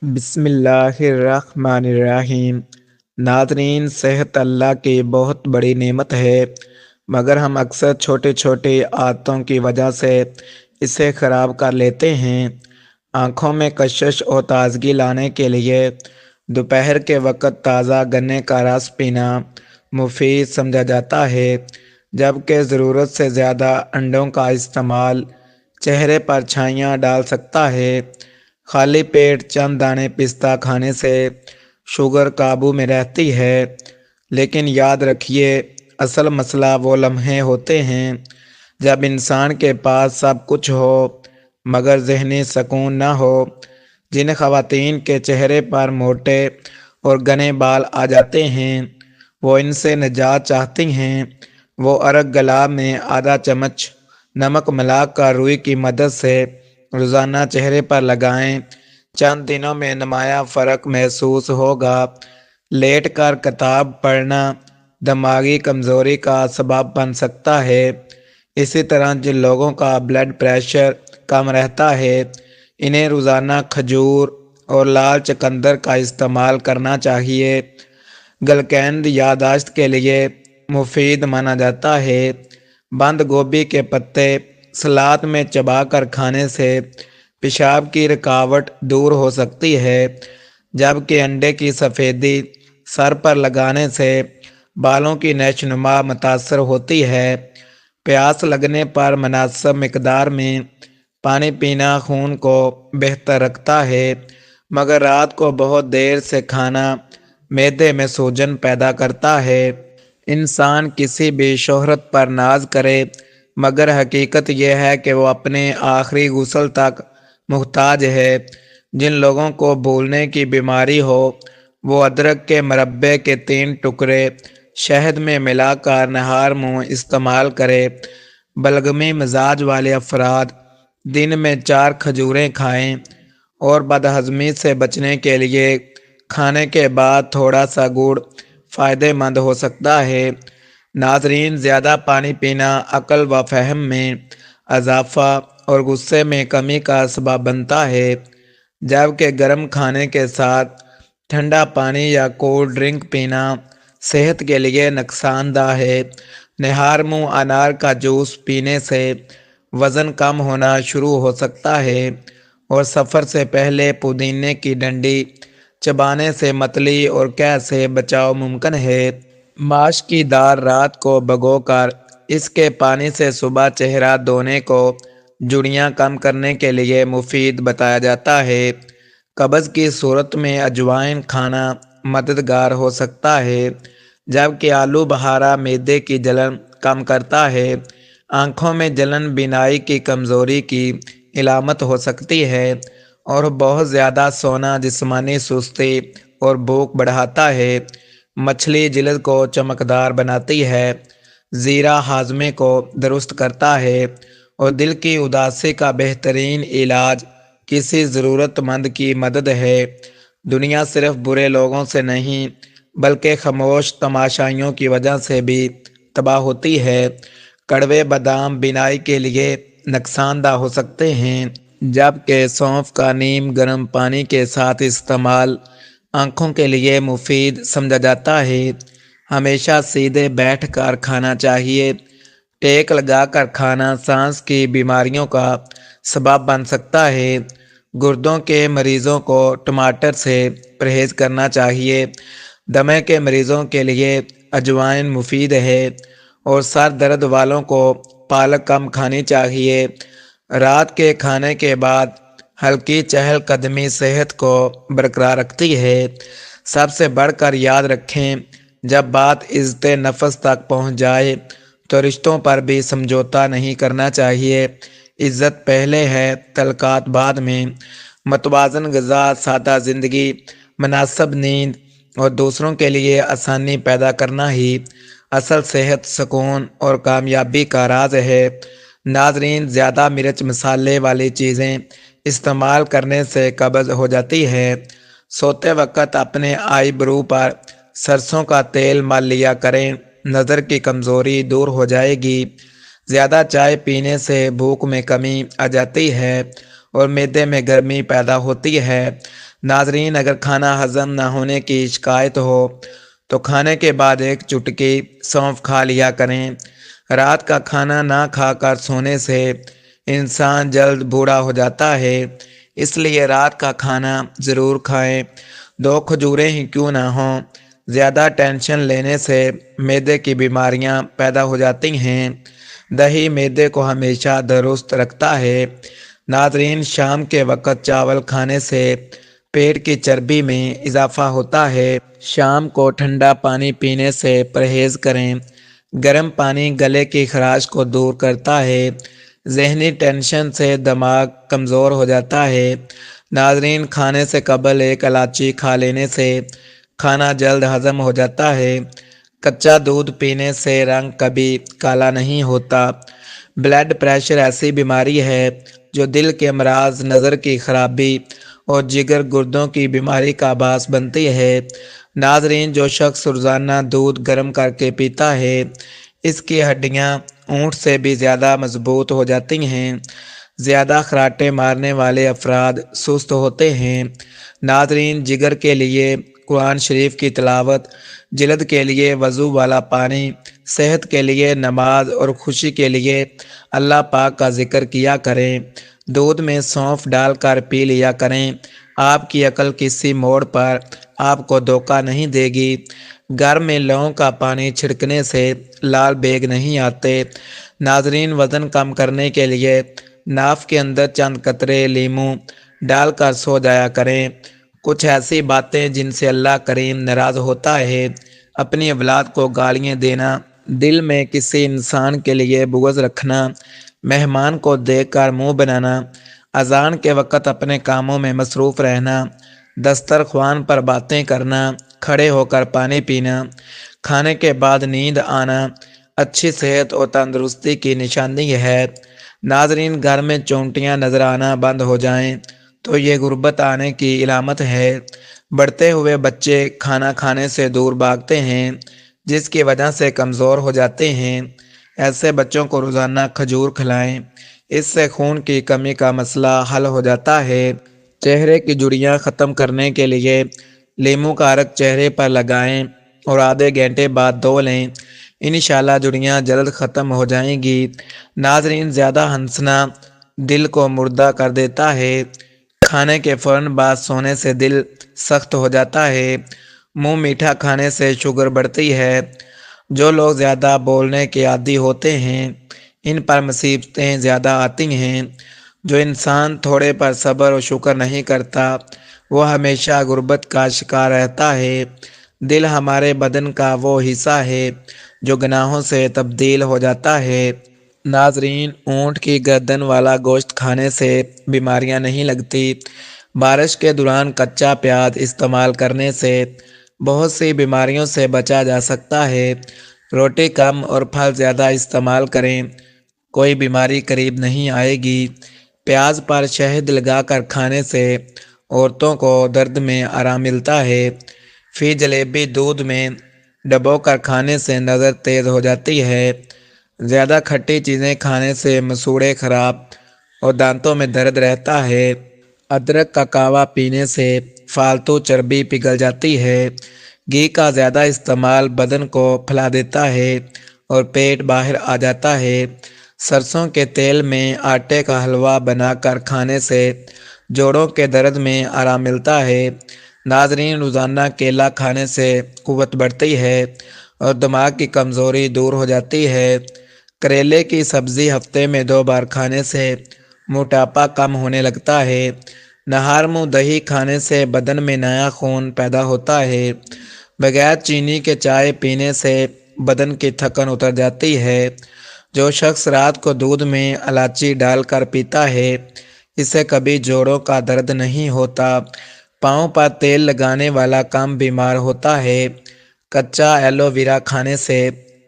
بسم اللہ الرحمن الرحیم۔ ناظرین، صحت اللہ کی بہت بڑی نعمت ہے، مگر ہم اکثر چھوٹی چھوٹی عادتوں کی وجہ سے اسے خراب کر لیتے ہیں۔ آنکھوں میں کشش اور تازگی لانے کے لیے دوپہر کے وقت تازہ گنے کا رس پینا مفید سمجھا جاتا ہے، جبکہ ضرورت سے زیادہ انڈوں کا استعمال چہرے پر چھائیاں ڈال سکتا ہے۔ خالی پیٹ چند دانے پستہ کھانے سے شوگر قابو میں رہتی ہے، لیکن یاد رکھیے، اصل مسئلہ وہ لمحے ہوتے ہیں جب انسان کے پاس سب کچھ ہو مگر ذہنی سکون نہ ہو۔ جن خواتین کے چہرے پر موٹے اور گھنے بال آ جاتے ہیں، وہ ان سے نجات چاہتی ہیں۔ وہ ارگ گلاب میں آدھا چمچ نمک ملا کر روئی کی مدد سے روزانہ چہرے پر لگائیں، چند دنوں میں نمایاں فرق محسوس ہوگا۔ لیٹ کر کتاب پڑھنا دماغی کمزوری کا سبب بن سکتا ہے۔ اسی طرح جن لوگوں کا بلڈ پریشر کم رہتا ہے، انہیں روزانہ کھجور اور لال چقندر کا استعمال کرنا چاہیے۔ گلقند یادداشت کے لیے مفید مانا جاتا ہے۔ بند گوبھی کے پتے سلاد میں چبا کر کھانے سے پیشاب کی رکاوٹ دور ہو سکتی ہے، جبکہ انڈے کی سفیدی سر پر لگانے سے بالوں کی نشوونما متاثر ہوتی ہے۔ پیاس لگنے پر مناسب مقدار میں پانی پینا خون کو بہتر رکھتا ہے، مگر رات کو بہت دیر سے کھانا معدے میں سوجن پیدا کرتا ہے۔ انسان کسی بھی شہرت پر ناز کرے، مگر حقیقت یہ ہے کہ وہ اپنے آخری غسل تک محتاج ہے۔ جن لوگوں کو بھولنے کی بیماری ہو، وہ ادرک کے مربے کے 3 ٹکڑے شہد میں ملا کر نہار منہ استعمال کرے۔ بلغمی مزاج والے افراد دن میں 4 کھجوریں کھائیں، اور بدہضمی سے بچنے کے لیے کھانے کے بعد تھوڑا سا گڑ فائدہ مند ہو سکتا ہے۔ ناظرین، زیادہ پانی پینا عقل و فہم میں اضافہ اور غصے میں کمی کا سبب بنتا ہے، جبکہ گرم کھانے کے ساتھ ٹھنڈا پانی یا کولڈ ڈرنک پینا صحت کے لیے نقصان دہ ہے۔ نہار منہ انار کا جوس پینے سے وزن کم ہونا شروع ہو سکتا ہے، اور سفر سے پہلے پودینے کی ڈنڈی چبانے سے متلی اور قے سے بچاؤ ممکن ہے۔ ماش کی دال رات کو بھگو کر اس کے پانی سے صبح چہرہ دھونے کو جھڑیاں کم کرنے کے لیے مفید بتایا جاتا ہے۔ قبض کی صورت میں اجوائن کھانا مددگار ہو سکتا ہے، جبکہ آلو بخارا معدے کی جلن کم کرتا ہے۔ آنکھوں میں جلن بینائی کی کمزوری کی علامت ہو سکتی ہے، اور بہت زیادہ سونا جسمانی سستی اور بھوک بڑھاتا ہے۔ مچھلی جلد کو چمکدار بناتی ہے، زیرہ ہاضمے کو درست کرتا ہے، اور دل کی اداسی کا بہترین علاج کسی ضرورت مند کی مدد ہے۔ دنیا صرف برے لوگوں سے نہیں، بلکہ خاموش تماشائیوں کی وجہ سے بھی تباہ ہوتی ہے۔ کڑوے بادام بینائی کے لیے نقصان دہ ہو سکتے ہیں، جبکہ سونف کا نیم گرم پانی کے ساتھ استعمال آنکھوں کے لیے مفید سمجھا جاتا ہے۔ ہمیشہ سیدھے بیٹھ کر کھانا چاہیے۔ ٹیک لگا کر کھانا سانس کی بیماریوں کا سبب بن سکتا ہے۔ گردوں کے مریضوں کو ٹماٹر سے پرہیز کرنا چاہیے۔ دمے کے مریضوں کے لیے اجوائن مفید ہے، اور سر درد والوں کو پالک کم کھانی چاہیے۔ رات کے کھانے کے بعد ہلکی چہل قدمی صحت کو برقرار رکھتی ہے۔ سب سے بڑھ کر یاد رکھیں، جب بات عزت نفس تک پہنچ جائے تو رشتوں پر بھی سمجھوتا نہیں کرنا چاہیے۔ عزت پہلے ہے، تعلقات بعد میں۔ متوازن غذا، سادہ زندگی، مناسب نیند اور دوسروں کے لیے آسانی پیدا کرنا ہی اصل صحت، سکون اور کامیابی کا راز ہے۔ ناظرین، زیادہ مرچ مسالے والی چیزیں استعمال کرنے سے قبض ہو جاتی ہے۔ سوتے وقت اپنے آئی برو پر سرسوں کا تیل مل لیا کریں، نظر کی کمزوری دور ہو جائے گی۔ زیادہ چائے پینے سے بھوک میں کمی آ جاتی ہے، اور معدے میں گرمی پیدا ہوتی ہے۔ ناظرین، اگر کھانا ہضم نہ ہونے کی شکایت ہو تو کھانے کے بعد ایک چٹکی سونف کھا لیا کریں۔ رات کا کھانا نہ کھا کر سونے سے انسان جلد بوڑھا ہو جاتا ہے، اس لیے رات کا کھانا ضرور کھائیں۔ 2 کھجوریں ہی کیوں نہ ہوں۔ زیادہ ٹینشن لینے سے معدے کی بیماریاں پیدا ہو جاتی ہیں۔ دہی معدے کو ہمیشہ درست رکھتا ہے۔ ناظرین، شام کے وقت چاول کھانے سے پیٹ کی چربی میں اضافہ ہوتا ہے۔ شام کو ٹھنڈا پانی پینے سے پرہیز کریں۔ گرم پانی گلے کی خراش کو دور کرتا ہے۔ ذہنی ٹینشن سے دماغ کمزور ہو جاتا ہے۔ ناظرین، کھانے سے قبل ایک الائچی کھا لینے سے کھانا جلد ہضم ہو جاتا ہے۔ کچا دودھ پینے سے رنگ کبھی کالا نہیں ہوتا۔ بلڈ پریشر ایسی بیماری ہے جو دل کے امراض، نظر کی خرابی اور جگر گردوں کی بیماری کا باعث بنتی ہے۔ ناظرین، جو شخص روزانہ دودھ گرم کر کے پیتا ہے اس کی ہڈیاں اونٹ سے بھی زیادہ مضبوط ہو جاتی ہیں۔ زیادہ خراٹے مارنے والے افراد سست ہوتے ہیں۔ ناظرین، جگر کے لیے قرآن شریف کی تلاوت، جلد کے لیے وضو والا پانی، صحت کے لیے نماز اور خوشی کے لیے اللہ پاک کا ذکر کیا کریں۔ دودھ میں سونف ڈال کر پی لیا کریں۔ آپ کی عقل کسی موڑ پر آپ کو دھوکہ نہیں دے گی۔ گھر میں لونگ کا پانی چھڑکنے سے لال بیگ نہیں آتے۔ ناظرین، وزن کم کرنے کے لیے ناف کے اندر چند قطرے لیموں ڈال کر سو جایا کریں۔ کچھ ایسی باتیں جن سے اللہ کریم ناراض ہوتا ہے: اپنی اولاد کو گالیاں دینا، دل میں کسی انسان کے لیے بغض رکھنا، مہمان کو دیکھ کر منہ بنانا، اذان کے وقت اپنے کاموں میں مصروف رہنا، دسترخوان پر باتیں کرنا، کھڑے ہو کر پانی پینا، کھانے کے بعد نیند آنا اچھی صحت اور تندرستی کی نشانی ہے۔ ناظرین، گھر میں چونٹیاں نظر آنا بند ہو جائیں تو یہ غربت آنے کی علامت ہے۔ بڑھتے ہوئے بچے کھانا کھانے سے دور بھاگتے ہیں جس کی وجہ سے کمزور ہو جاتے ہیں۔ ایسے بچوں کو روزانہ کھجور کھلائیں، اس سے خون کی کمی کا مسئلہ حل ہو جاتا ہے۔ چہرے کی جھریاں ختم کرنے کے لیے لیموں کا عرق چہرے پر لگائیں اور آدھے گھنٹے بعد دھو لیں، انشاءاللہ جھریاں جلد ختم ہو جائیں گی۔ ناظرین، زیادہ ہنسنا دل کو مردہ کر دیتا ہے۔ کھانے کے فوراً بعد سونے سے دل سخت ہو جاتا ہے۔ منہ میٹھا کھانے سے شوگر بڑھتی ہے۔ جو لوگ زیادہ بولنے کے عادی ہوتے ہیں ان پر مصیبتیں زیادہ آتی ہیں۔ جو انسان تھوڑے پر صبر و شکر نہیں کرتا وہ ہمیشہ غربت کا شکار رہتا ہے۔ دل ہمارے بدن کا وہ حصہ ہے جو گناہوں سے تبدیل ہو جاتا ہے۔ ناظرین، اونٹ کی گردن والا گوشت کھانے سے بیماریاں نہیں لگتی۔ بارش کے دوران کچا پیاز استعمال کرنے سے بہت سی بیماریوں سے بچا جا سکتا ہے۔ روٹی کم اور پھل زیادہ استعمال کریں، کوئی بیماری قریب نہیں آئے گی۔ پیاز پر شہد لگا کر کھانے سے عورتوں کو درد میں آرام ملتا ہے۔ فی جلیبی دودھ میں ڈبو کر کھانے سے نظر تیز ہو جاتی ہے۔ زیادہ کھٹی چیزیں کھانے سے مسوڑھے خراب اور دانتوں میں درد رہتا ہے۔ ادرک کا کہوہ پینے سے فالتو چربی پگھل جاتی ہے۔ گھی کا زیادہ استعمال بدن کو پھلا دیتا ہے اور پیٹ باہر آ جاتا ہے۔ سرسوں کے تیل میں آٹے کا حلوہ بنا کر کھانے سے جوڑوں کے درد میں آرام ملتا ہے۔ ناظرین، روزانہ کیلا کھانے سے قوت بڑھتی ہے اور دماغ کی کمزوری دور ہو جاتی ہے۔ کریلے کی سبزی ہفتے میں 2 بار کھانے سے موٹاپا کم ہونے لگتا ہے۔ نہار منہ دہی کھانے سے بدن میں نیا خون پیدا ہوتا ہے۔ بغیر چینی کے چائے پینے سے بدن کی تھکن اتر جاتی ہے۔ جو شخص رات کو دودھ میں الائچی ڈال کر پیتا ہے اسے کبھی جوڑوں کا درد نہیں ہوتا۔ پاؤں پر تیل لگانے والا کم بیمار ہوتا ہے۔ کچا ایلو ویرا کھانے سے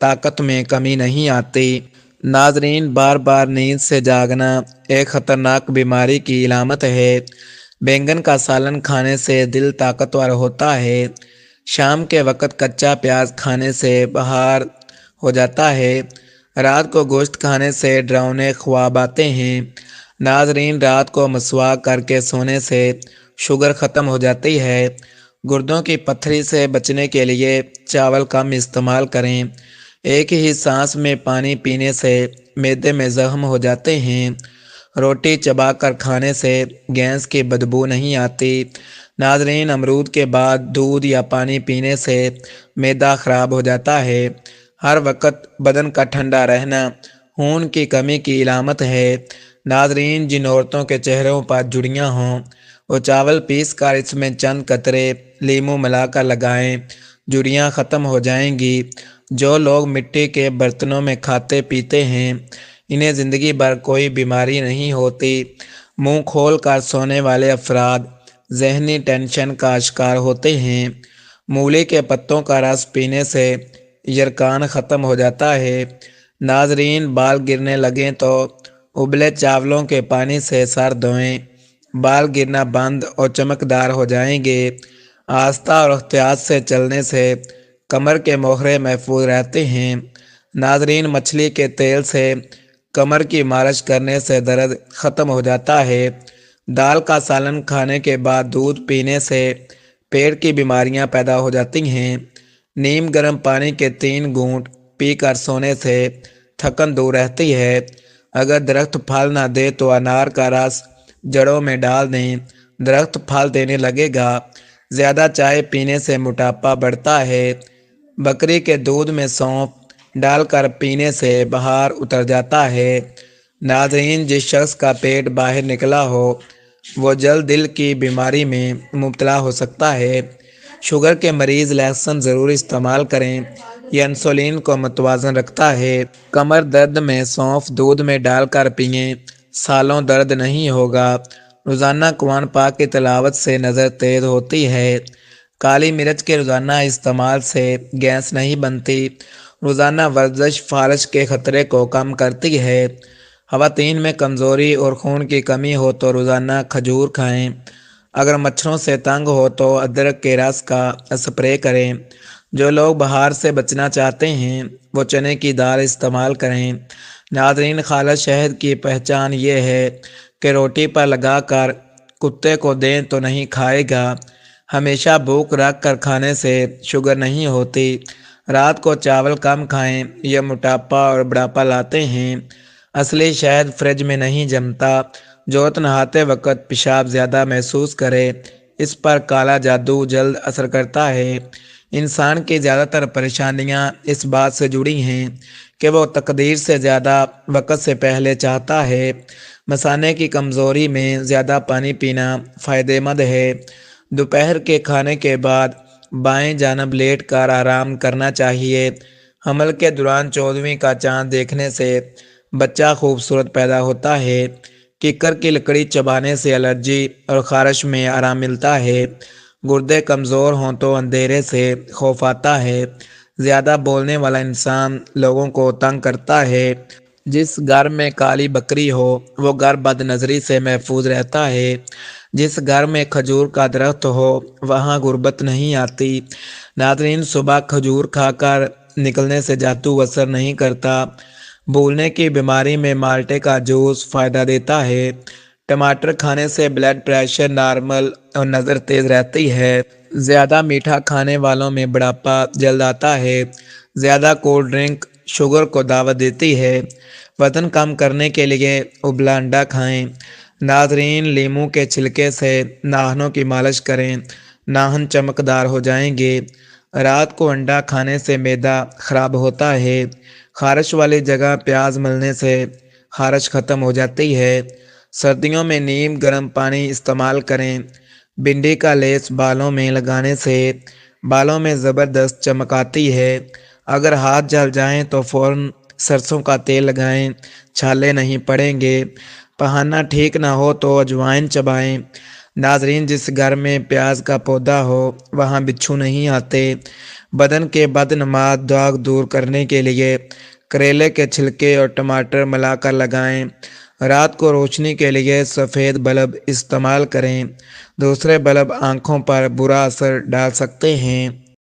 طاقت میں کمی نہیں آتی۔ ناظرین، بار بار نیند سے جاگنا ایک خطرناک بیماری کی علامت ہے۔ بینگن کا سالن کھانے سے دل طاقتور ہوتا ہے۔ شام کے وقت کچا پیاز کھانے سے بخار ہو جاتا ہے۔ رات کو گوشت کھانے سے ڈراؤنے خواب آتے ہیں۔ ناظرین، رات کو مسواک کر کے سونے سے شوگر ختم ہو جاتی ہے۔ گردوں کی پتھری سے بچنے کے لیے چاول کم استعمال کریں۔ ایک ہی سانس میں پانی پینے سے معدے میں زخم ہو جاتے ہیں۔ روٹی چبا کر کھانے سے گیس کی بدبو نہیں آتی۔ ناظرین، امرود کے بعد دودھ یا پانی پینے سے معدہ خراب ہو جاتا ہے۔ ہر وقت بدن کا ٹھنڈا رہنا خون کی کمی کی علامت ہے۔ ناظرین، جن عورتوں کے چہروں پر جھریاں ہوں وہ چاول پیس کر اس میں چند قطرے لیموں ملا کر لگائیں، جھریاں ختم ہو جائیں گی۔ جو لوگ مٹی کے برتنوں میں کھاتے پیتے ہیں انہیں زندگی بھر کوئی بیماری نہیں ہوتی۔ منہ کھول کر سونے والے افراد ذہنی ٹینشن کا شکار ہوتے ہیں۔ مولی کے پتوں کا رس پینے سے یرقان ختم ہو جاتا ہے۔ ناظرین، بال گرنے لگیں تو ابلے چاولوں کے پانی سے سر دھوئیں، بال گرنا بند اور چمکدار ہو جائیں گے۔ آہستہ اور احتیاط سے چلنے سے کمر کے موہرے محفوظ رہتے ہیں۔ ناظرین، مچھلی کے تیل سے کمر کی مالش کرنے سے درد ختم ہو جاتا ہے۔ دال کا سالن کھانے کے بعد دودھ پینے سے پیٹ کی بیماریاں پیدا ہو جاتی ہیں۔ نیم گرم پانی کے 3 گھونٹ پی کر سونے سے تھکن دور رہتی ہے۔ اگر درخت پھل نہ دے تو انار کا رس جڑوں میں ڈال دیں، درخت پھل دینے لگے گا۔ زیادہ چائے پینے سے موٹاپا بڑھتا ہے۔ بکری کے دودھ میں سونف ڈال کر پینے سے بخار اتر جاتا ہے۔ ناظرین، جس شخص کا پیٹ باہر نکلا ہو وہ جلد دل کی بیماری میں مبتلا ہو سکتا ہے۔ شوگر کے مریض لہسن ضرور استعمال کریں، یہ انسولین کو متوازن رکھتا ہے۔ کمر درد میں سونف دودھ میں ڈال کر پئیں، سالوں درد نہیں ہوگا۔ روزانہ قرآن پاک کی تلاوت سے نظر تیز ہوتی ہے۔ کالی مرچ کے روزانہ استعمال سے گیس نہیں بنتی۔ روزانہ ورزش فالج کے خطرے کو کم کرتی ہے۔ خواتین میں کمزوری اور خون کی کمی ہو تو روزانہ کھجور کھائیں۔ اگر مچھروں سے تنگ ہو تو ادرک کے رس کا اسپرے کریں۔ جو لوگ بخار سے بچنا چاہتے ہیں وہ چنے کی دال استعمال کریں۔ ناظرین، خالص شہد کی پہچان یہ ہے کہ روٹی پر لگا کر کتے کو دیں تو نہیں کھائے گا۔ ہمیشہ بھوک رکھ کر کھانے سے شوگر نہیں ہوتی۔ رات کو چاول کم کھائیں، یہ موٹاپا اور بڑھاپا لاتے ہیں۔ اصلی شہد فریج میں نہیں جمتا۔ جو نہاتے وقت پیشاب زیادہ محسوس کرے اس پر کالا جادو جلد اثر کرتا ہے۔ انسان کی زیادہ تر پریشانیاں اس بات سے جڑی ہیں کہ وہ تقدیر سے زیادہ وقت سے پہلے چاہتا ہے۔ مثانے کی کمزوری میں زیادہ پانی پینا فائدہ مند ہے۔ دوپہر کے کھانے کے بعد بائیں جانب لیٹ کر آرام کرنا چاہیے۔ حمل کے دوران 14ویں کا چاند دیکھنے سے بچہ خوبصورت پیدا ہوتا ہے۔ کیکر کی لکڑی چبانے سے الرجی اور خارش میں آرام ملتا ہے۔ گردے کمزور ہوں تو اندھیرے سے خوف آتا ہے۔ زیادہ بولنے والا انسان لوگوں کو تنگ کرتا ہے۔ جس گھر میں کالی بکری ہو وہ گھر بد نظری سے محفوظ رہتا ہے۔ جس گھر میں کھجور کا درخت ہو وہاں غربت نہیں آتی۔ ناظرین، صبح کھجور کھا کر نکلنے سے جادو اثر نہیں کرتا۔ بھولنے کی بیماری میں مالٹے کا جوس فائدہ دیتا ہے۔ ٹماٹر کھانے سے بلڈ پریشر نارمل اور نظر تیز رہتی ہے۔ زیادہ میٹھا کھانے والوں میں بڑھاپا جلد آتا ہے۔ زیادہ کولڈ ڈرنک شوگر کو دعوت دیتی ہے۔ وزن کم کرنے کے لیے ابلا انڈا کھائیں۔ ناظرین، لیموں کے چھلکے سے ناخنوں کی مالش کریں، ناخن چمکدار ہو جائیں گے۔ رات کو انڈا کھانے سے معدہ خراب ہوتا ہے۔ خارش والی جگہ پیاز ملنے سے خارش ختم ہو جاتی ہے۔ سردیوں میں نیم گرم پانی استعمال کریں۔ بھنڈی کا لیس بالوں میں لگانے سے بالوں میں زبردست چمک آتی ہے۔ اگر ہاتھ جل جائیں تو فوراً سرسوں کا تیل لگائیں، چھالے نہیں پڑیں گے۔ پہننا ٹھیک نہ ہو تو اجوائن چبائیں۔ ناظرین، جس گھر میں پیاز کا پودا ہو وہاں بچھو نہیں آتے۔ بدن کے بدنما داغ دور کرنے کے لیے کریلے کے چھلکے اور ٹماٹر ملا کر لگائیں۔ رات کو روشنی کے لیے سفید بلب استعمال کریں۔ دوسرے بلب آنکھوں پر برا اثر ڈال سکتے ہیں۔